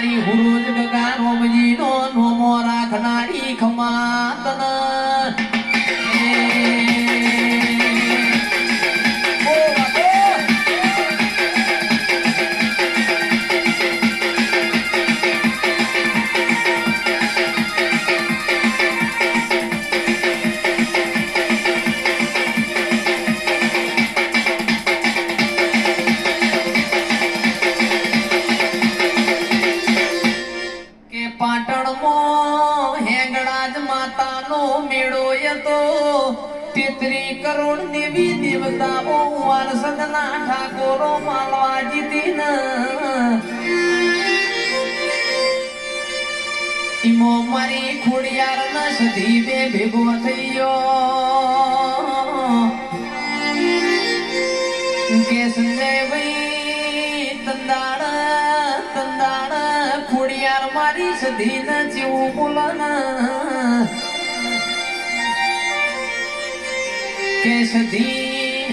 મારી હુરુજ ગગા રોમજી નો નોમો રાખનારી ખમાતન करोड़ देवी देवताओं वार सदना ठाकुरों मालवा जीतीन इमो मारी खोड़ियार न सदी बे भेगो थयो के संजय भाई तंदाड़ तंदाड़ खोड़ियार मारी सदी न जीव बोलना कैसदी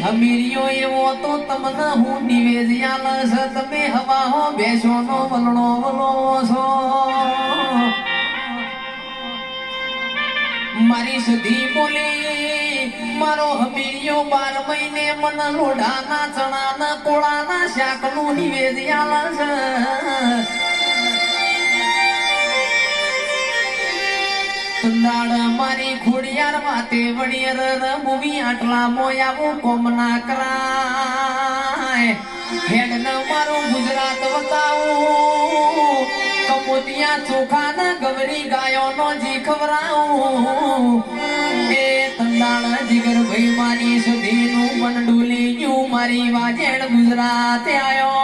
हमीरियो ये वो तो तमना हूँ निवेदियाल सत में हवा हो बेसो नो वलनो वलो सो मारी सदी बोली मारो हमीरियो 12 महीने मन लोढ़ा ना चना ना कोड़ा ना शाकलू निवेदियाल तंदाड़ मारी खोड़ियार माते वड़ियर मूवी आटला मोया वो कोमना कराए हेड न मारो गुजरात बताओ कमोतिया चोखा न गवरी गायो नो जी खबराओ ए तंदाड़ जिगर भाई मारी सदी नु मन डूली न्यू मारी वाजेण गुजरात आयो